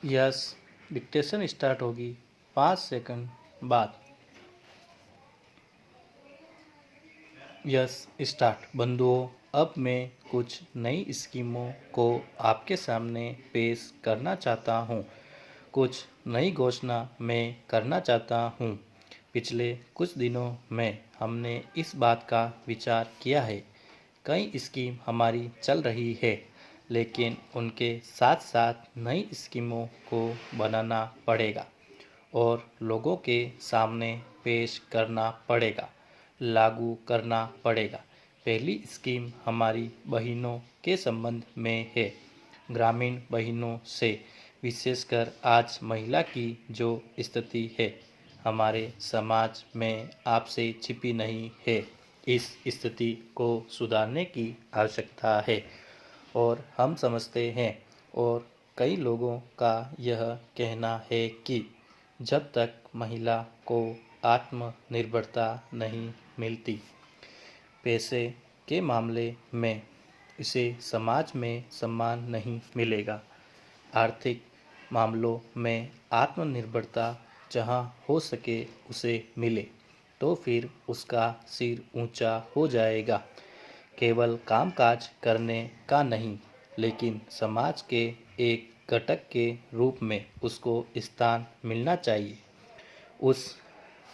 Yes, dictation start होगी 5 second बाद। Yes start. बंधुओं, अब मैं कुछ नई स्कीमों को आपके सामने पेश करना चाहता हूँ। कुछ नई घोषणा मैं करना चाहता हूँ। पिछले कुछ दिनों में हमने इस बात का विचार किया है। कई स्कीम हमारी चल रही है, लेकिन उनके साथ साथ नई स्कीमों को बनाना पड़ेगा और लोगों के सामने पेश करना पड़ेगा, लागू करना पड़ेगा। पहली स्कीम हमारी बहनों के संबंध में है। ग्रामीण बहनों से, विशेषकर आज महिला की जो स्थिति है हमारे समाज में आपसे छिपी नहीं है। इस स्थिति को सुधारने की आवश्यकता है और हम समझते हैं, और कई लोगों का यह कहना है कि जब तक महिला को आत्मनिर्भरता नहीं मिलती पैसे के मामले में, इसे समाज में सम्मान नहीं मिलेगा। आर्थिक मामलों में आत्मनिर्भरता जहां हो सके उसे मिले, तो फिर उसका सिर ऊंचा हो जाएगा। केवल कामकाज करने का नहीं, लेकिन समाज के एक घटक के रूप में उसको स्थान मिलना चाहिए। उस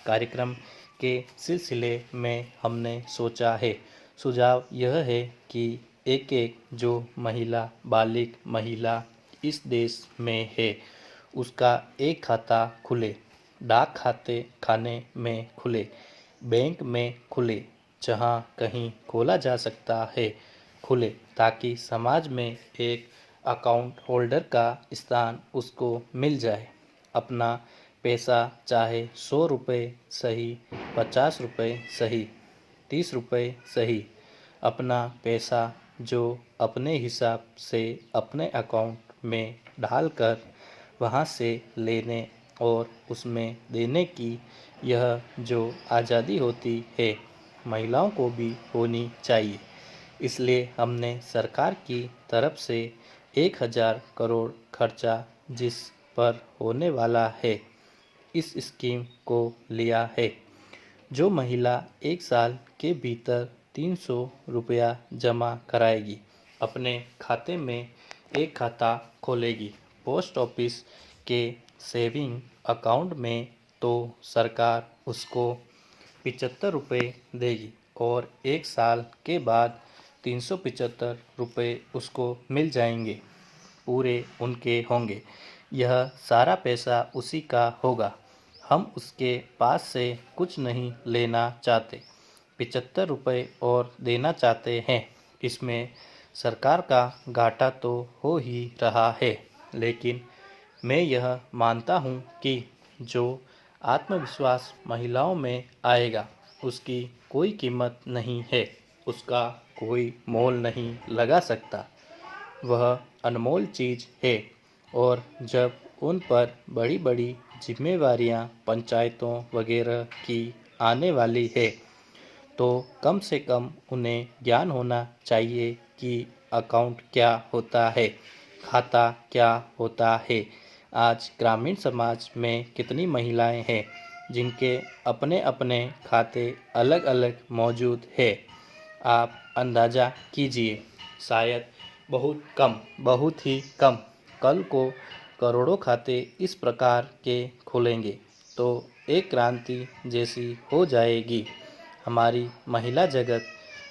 कार्यक्रम के सिलसिले में हमने सोचा है, सुझाव यह है कि एक जो बालिग महिला इस देश में है, उसका एक खाता खुले, डाक खाने में खुले, बैंक में खुले, जहां कहीं खोला जा सकता है खुले, ताकि समाज में एक अकाउंट होल्डर का स्थान उसको मिल जाए। अपना पैसा चाहे 100 रुपये सही, 50 रुपये सही, 30 रुपये सही, अपना पैसा जो अपने हिसाब से अपने अकाउंट में डालकर वहां से लेने और उसमें देने की यह जो आज़ादी होती है, महिलाओं को भी होनी चाहिए। इसलिए हमने सरकार की तरफ से 1000 करोड़ खर्चा जिस पर होने वाला है, इस स्कीम को लिया है। जो महिला एक साल के भीतर 300 रुपया जमा कराएगी, अपने खाते में एक खाता खोलेगी पोस्ट ऑफिस के सेविंग अकाउंट में, तो सरकार उसको 75 रुपये देगी और एक साल के बाद 375 रुपये उसको मिल जाएंगे। पूरे उनके होंगे। यह सारा पैसा उसी का होगा। हम उसके पास से कुछ नहीं लेना चाहते, 75 रुपये और देना चाहते हैं। इसमें सरकार का घाटा तो हो ही रहा है, लेकिन मैं यह मानता हूँ कि जो आत्मविश्वास महिलाओं में आएगा, उसकी कोई कीमत नहीं है, उसका कोई मोल नहीं लगा सकता। वह अनमोल चीज़ है। और जब उन पर बड़ी बड़ी जिम्मेवारियां पंचायतों वगैरह की आने वाली है, तो कम से कम उन्हें ज्ञान होना चाहिए कि अकाउंट क्या होता है, खाता क्या होता है। आज ग्रामीण समाज में कितनी महिलाएं हैं जिनके अपने अपने खाते अलग अलग मौजूद है। आप अंदाज़ा कीजिए, शायद बहुत ही कम। कल को करोड़ों खाते इस प्रकार के खुलेंगे तो एक क्रांति जैसी हो जाएगी हमारी महिला जगत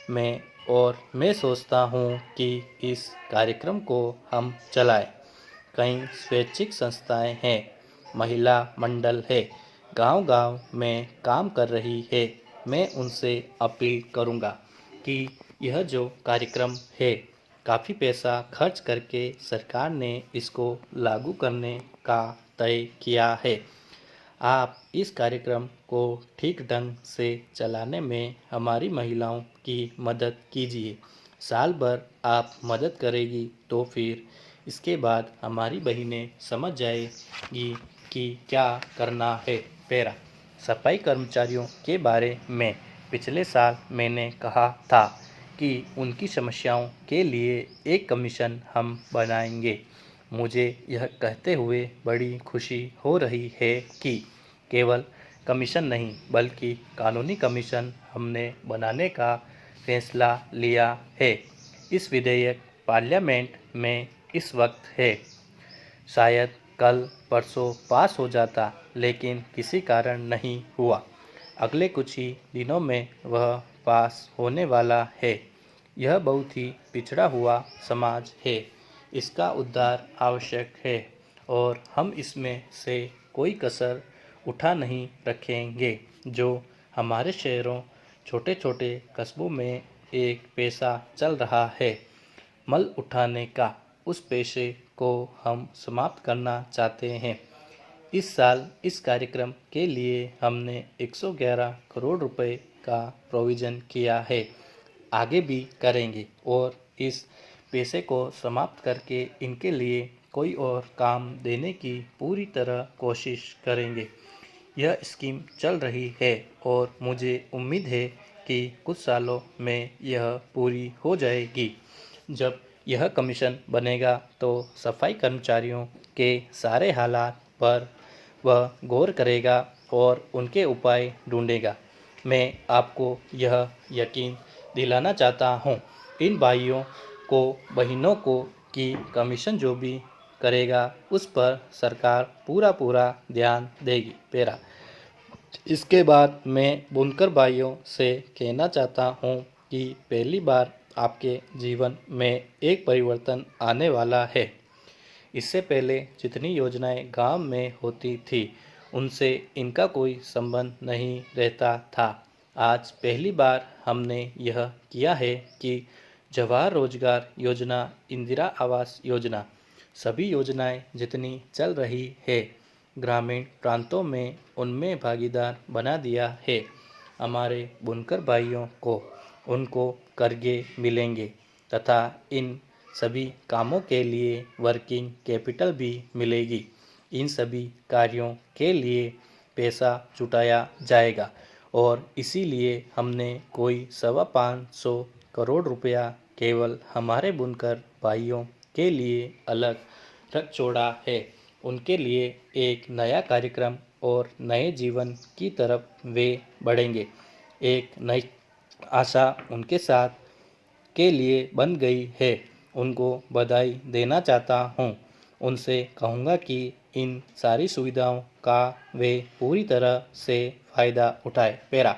में। और मैं सोचता हूँ कि इस कार्यक्रम को हम चलाएं। कई स्वैच्छिक संस्थाएं हैं, महिला मंडल है, गांव-गांव में काम कर रही है। मैं उनसे अपील करूंगा कि यह जो कार्यक्रम है, काफ़ी पैसा खर्च करके सरकार ने इसको लागू करने का तय किया है। आप इस कार्यक्रम को ठीक ढंग से चलाने में हमारी महिलाओं की मदद कीजिए। साल भर आप मदद करेगी तो फिर इसके बाद हमारी बहनें समझ जाएगी कि क्या करना है। पैरा सफाई कर्मचारियों के बारे में पिछले साल मैंने कहा था कि उनकी समस्याओं के लिए एक कमीशन हम बनाएंगे। मुझे यह कहते हुए बड़ी खुशी हो रही है कि केवल कमीशन नहीं बल्कि कानूनी कमीशन हमने बनाने का फैसला लिया है। इस विधेयक पार्लियामेंट में इस वक्त है। शायद कल परसों पास हो जाता, लेकिन किसी कारण नहीं हुआ। अगले कुछ ही दिनों में वह पास होने वाला है। यह बहुत ही पिछड़ा हुआ समाज है। इसका उद्धार आवश्यक है और हम इसमें से कोई कसर उठा नहीं रखेंगे। जो हमारे शहरों, छोटे छोटे कस्बों में एक पेशा चल रहा है, मल उठाने का, उस पेशे को हम समाप्त करना चाहते हैं। इस साल इस कार्यक्रम के लिए हमने 111 करोड़ रुपए का प्रोविज़न किया है। आगे भी करेंगे और इस पेशे को समाप्त करके इनके लिए कोई और काम देने की पूरी तरह कोशिश करेंगे। यह स्कीम चल रही है और मुझे उम्मीद है कि कुछ सालों में यह पूरी हो जाएगी। जब यह कमीशन बनेगा तो सफाई कर्मचारियों के सारे हालात पर वह गौर करेगा और उनके उपाय ढूंढेगा। मैं आपको यह यकीन दिलाना चाहता हूँ, इन भाइयों को, बहनों को, कि कमीशन जो भी करेगा उस पर सरकार पूरा ध्यान देगी। पेरा। इसके बाद मैं बुनकर भाइयों से कहना चाहता हूँ कि पहली बार आपके जीवन में एक परिवर्तन आने वाला है। इससे पहले जितनी योजनाएं गांव में होती थी उनसे इनका कोई संबंध नहीं रहता था। आज पहली बार हमने यह किया है कि जवाहर रोजगार योजना, इंदिरा आवास योजना, सभी योजनाएं जितनी चल रही है ग्रामीण प्रांतों में उनमें भागीदार बना दिया है। हमारे बुनकर भाइयों को उनको कर्जे मिलेंगे तथा इन सभी कामों के लिए वर्किंग कैपिटल भी मिलेगी। इन सभी कार्यों के लिए पैसा जुटाया जाएगा और इसीलिए हमने कोई 550 करोड़ रुपया केवल हमारे बुनकर भाइयों के लिए अलग रख छोड़ा है। उनके लिए एक नया कार्यक्रम और नए जीवन की तरफ वे बढ़ेंगे। एक नई आशा उनके साथ के लिए बन गई है। उनको बधाई देना चाहता हूँ। उनसे कहूँगा कि इन सारी सुविधाओं का वे पूरी तरह से फ़ायदा उठाए। पेरा।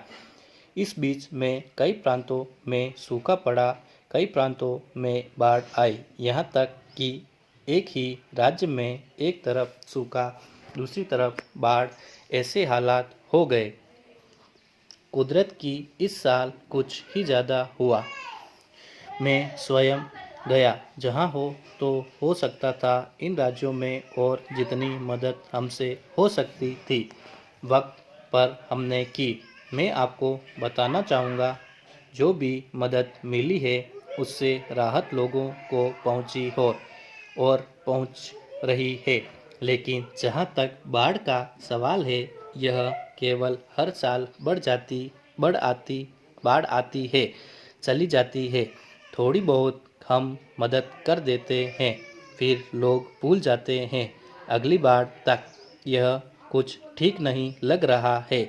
इस बीच में कई प्रांतों में सूखा पड़ा, कई प्रांतों में बाढ़ आई, यहाँ तक कि एक ही राज्य में एक तरफ सूखा, दूसरी तरफ बाढ़, ऐसे हालात हो गए। कुदरत की इस साल कुछ ही ज़्यादा हुआ। मैं स्वयं गया जहाँ हो सकता था इन राज्यों में और जितनी मदद हमसे हो सकती थी वक्त पर हमने की। मैं आपको बताना चाहूँगा, जो भी मदद मिली है उससे राहत लोगों को पहुँची हो और पहुँच रही है। लेकिन जहाँ तक बाढ़ का सवाल है, यह केवल हर साल बाढ़ आती है, चली जाती है। थोड़ी बहुत हम मदद कर देते हैं, फिर लोग भूल जाते हैं। अगली बार तक यह कुछ ठीक नहीं लग रहा है।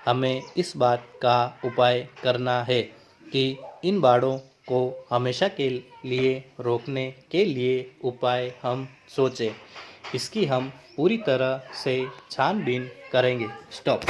हमें इस बात का उपाय करना है कि इन बाढ़ों को हमेशा के लिए रोकने के लिए उपाय हम सोचें। इसकी हम पूरी तरह से छानबीन करेंगे। स्टॉप।